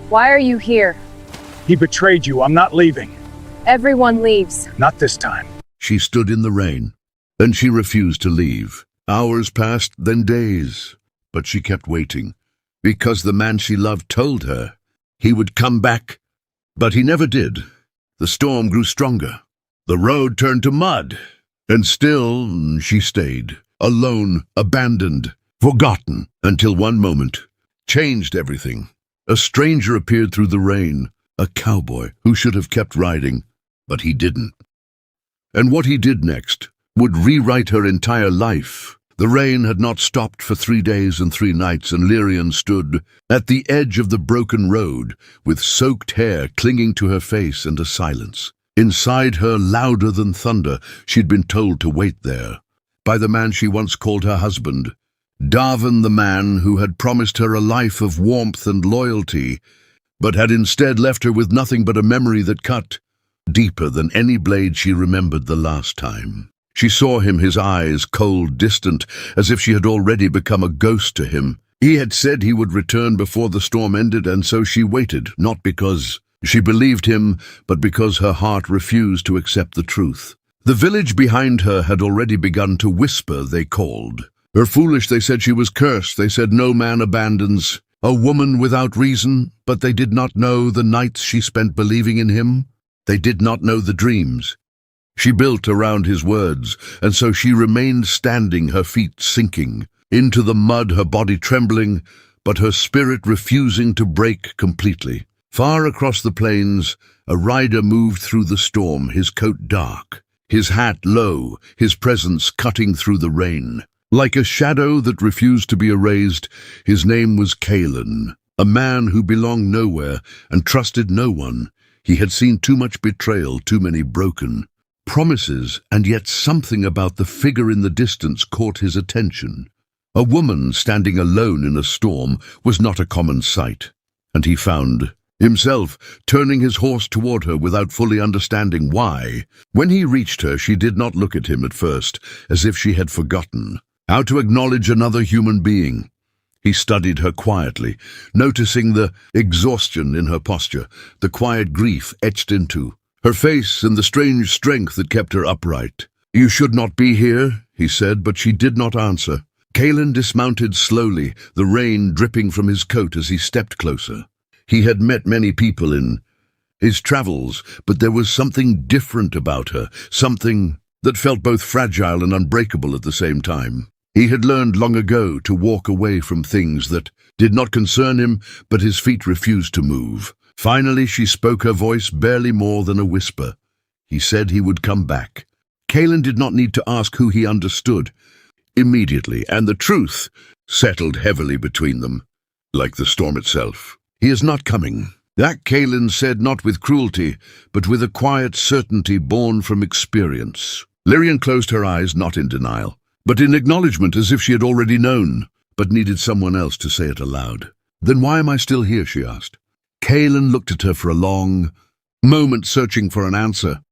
Why are you here? He betrayed you. I'm not leaving. Everyone leaves. Not this time. She stood in the rain, and she refused to leave. Hours passed, then days, but she kept waiting, because the man she loved told her he would come back, but he never did. The storm grew stronger. The road turned to mud, and still she stayed, alone, abandoned, forgotten, until one moment changed everything. A stranger appeared through the rain, a cowboy who should have kept riding, but he didn't. And what he did next would rewrite her entire life. The rain had not stopped for 3 days and 3 nights, and Lyrian stood at the edge of the broken road, with soaked hair clinging to her face and a silence. Inside her, louder than thunder, she'd been told to wait there, by the man she once called her husband. Darwin, the man who had promised her a life of warmth and loyalty, but had instead left her with nothing but a memory that cut deeper than any blade she remembered the last time. She saw him, his eyes cold, distant, as if she had already become a ghost to him. He had said he would return before the storm ended, and so she waited, not because she believed him, but because her heart refused to accept the truth. The village behind her had already begun to whisper, they called her foolish, they said she was cursed, they said no man abandons a woman without reason, but they did not know the nights she spent believing in him. They did not know the dreams she built around his words, and so she remained standing, her feet sinking into the mud, her body trembling, but her spirit refusing to break completely. Far across the plains, a rider moved through the storm, his coat dark, his hat low, his presence cutting through the rain. Like a shadow that refused to be erased, his name was Kalen, a man who belonged nowhere and trusted no one. He had seen too much betrayal, too many broken promises, and yet something about the figure in the distance caught his attention. A woman standing alone in a storm was not a common sight, and he found himself turning his horse toward her without fully understanding why. When he reached her, she did not look at him at first, as if she had forgotten how to acknowledge another human being. He studied her quietly, noticing the exhaustion in her posture, the quiet grief etched into her face, and the strange strength that kept her upright. "You should not be here," he said, but she did not answer. Kalen dismounted slowly, the rain dripping from his coat as he stepped closer. He had met many people in his travels, but there was something different about her, something that felt both fragile and unbreakable at the same time. He had learned long ago to walk away from things that did not concern him, but his feet refused to move. Finally, she spoke, her voice barely more than a whisper. He said he would come back. Kalen did not need to ask who he understood immediately, and the truth settled heavily between them, like the storm itself. "He is not coming." That Kalen said, not with cruelty, but with a quiet certainty born from experience. Lyrian closed her eyes, not in denial, but in acknowledgement, as if she had already known, but needed someone else to say it aloud. "Then why am I still here?" she asked. Kalen looked at her for a long moment, searching for an answer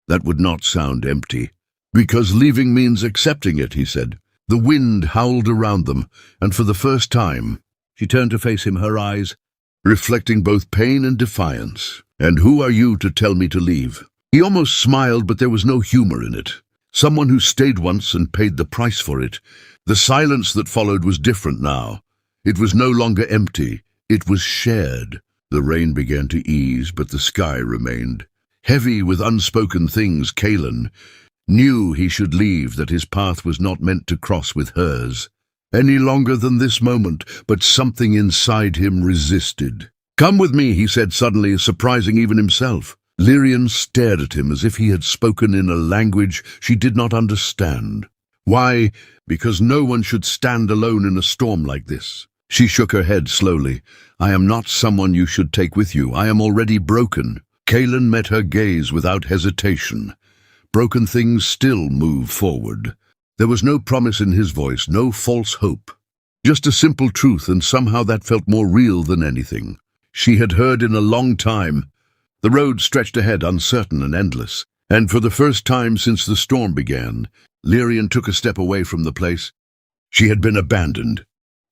that would not sound empty. "Because leaving means accepting it," he said. The wind howled around them, and for the first time, she turned to face him, her eyes reflecting both pain and defiance. "And who are you to tell me to leave?" He almost smiled, but there was no humor in it. Someone who stayed once and paid the price for it. The silence that followed was different now. It was no longer empty. It was shared. The rain began to ease, but the sky remained heavy with unspoken things. Kalen knew he should leave, that his path was not meant to cross with hers any longer than this moment, but something inside him resisted. "Come with me," he said suddenly, surprising even himself. Lyrian stared at him as if he had spoken in a language she did not understand. Why? Because no one should stand alone in a storm like this. She shook her head slowly. "I am not someone you should take with you. I am already broken." Kalen met her gaze without hesitation. Broken things still move forward. There was no promise in his voice, no false hope. Just a simple truth, and somehow that felt more real than anything she had heard in a long time. The road stretched ahead, uncertain and endless, and for the first time since the storm began, Lyrian took a step away from the place. She had been abandoned.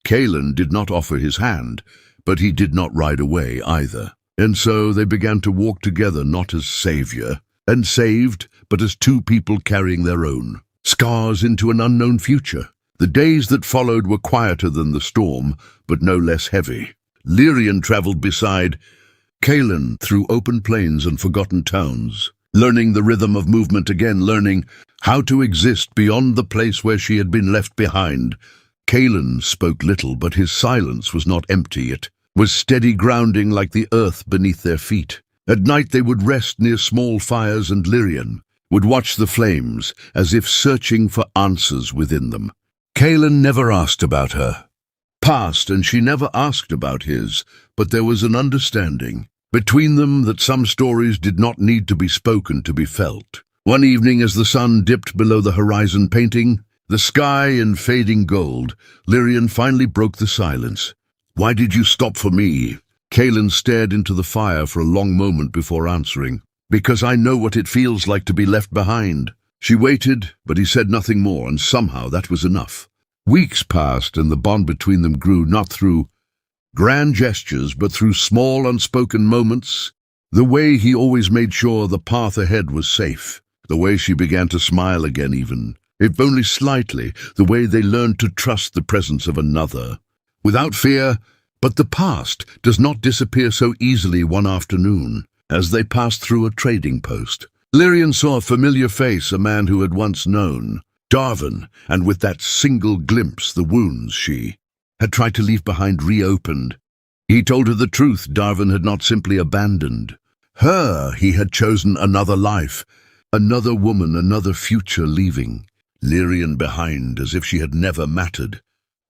Kalen did not offer his hand, But he did not ride away either. And so they began to walk together, not as savior and saved, but as two people carrying their own scars into an unknown future. The days that followed were quieter than the storm, but no less heavy. Lyrian traveled beside Kaelin through open plains and forgotten towns, learning the rhythm of movement again, learning how to exist beyond the place where she had been left behind. Kaelin spoke little, but his silence was not empty. It was steady grounding like the earth beneath their feet. At night they would rest near small fires, and Lyrian would watch the flames as if searching for answers within them. Kaelin never asked about her past, and she never asked about his, but there was an understanding between them that some stories did not need to be spoken to be felt. One evening, as the sun dipped below the horizon, painting the sky in fading gold, Lyrian finally broke the silence. "Why did you stop for me?" Kaelin stared into the fire for a long moment before answering. "Because I know what it feels like to be left behind." She waited, but he said nothing more, and somehow that was enough. Weeks passed, and the bond between them grew, not through grand gestures, but through small, unspoken moments. The way he always made sure the path ahead was safe. The way she began to smile again, even if only slightly. The way they learned to trust the presence of another without fear. But the past does not disappear so easily. One afternoon, as they passed through a trading post, Lyrian saw a familiar face, a man who had once known Darvin, and with that single glimpse, the wounds she had tried to leave behind reopened. He told her the truth. Darvin had not simply abandoned her. He had chosen another life, another woman, another future, leaving Lyrian behind as if she had never mattered.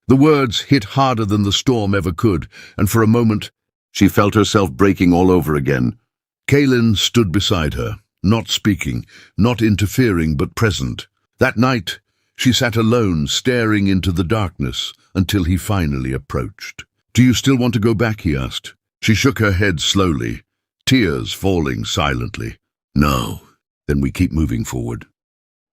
The words hit harder than the storm ever could, and for a moment she felt herself breaking all over again. Kaelin stood beside her, not speaking, not interfering, but present. That night, she sat alone, staring into the darkness, until he finally approached. "Do you still want to go back?" he asked. She shook her head slowly, tears falling silently. "No." "Then we keep moving forward."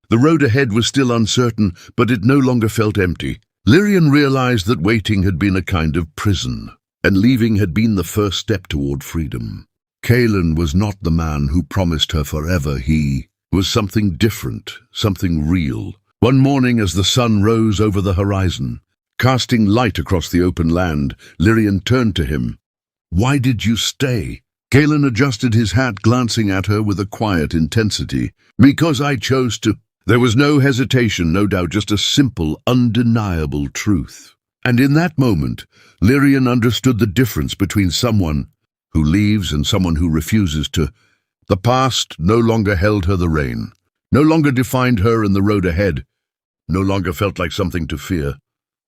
The road ahead was still uncertain, but it no longer felt empty. Lyrian realized that waiting had been a kind of prison, and leaving had been the first step toward freedom. Kaelin was not the man who promised her forever. He was something different, something real. One morning, as the sun rose over the horizon, casting light across the open land, Lyrian turned to him. "Why did you stay?" Kaelin adjusted his hat, glancing at her with a quiet intensity. "Because I chose to." There was no hesitation, no doubt, just a simple, undeniable truth. And in that moment, Lyrian understood the difference between someone who leaves and someone who refuses to. The past no longer held her the rein, no longer defined her in the road ahead, no longer felt like something to fear.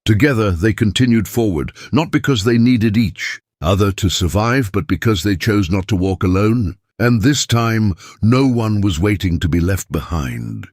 Together they continued forward, not because they needed each other to survive, but because they chose not to walk alone. And this time, no one was waiting to be left behind.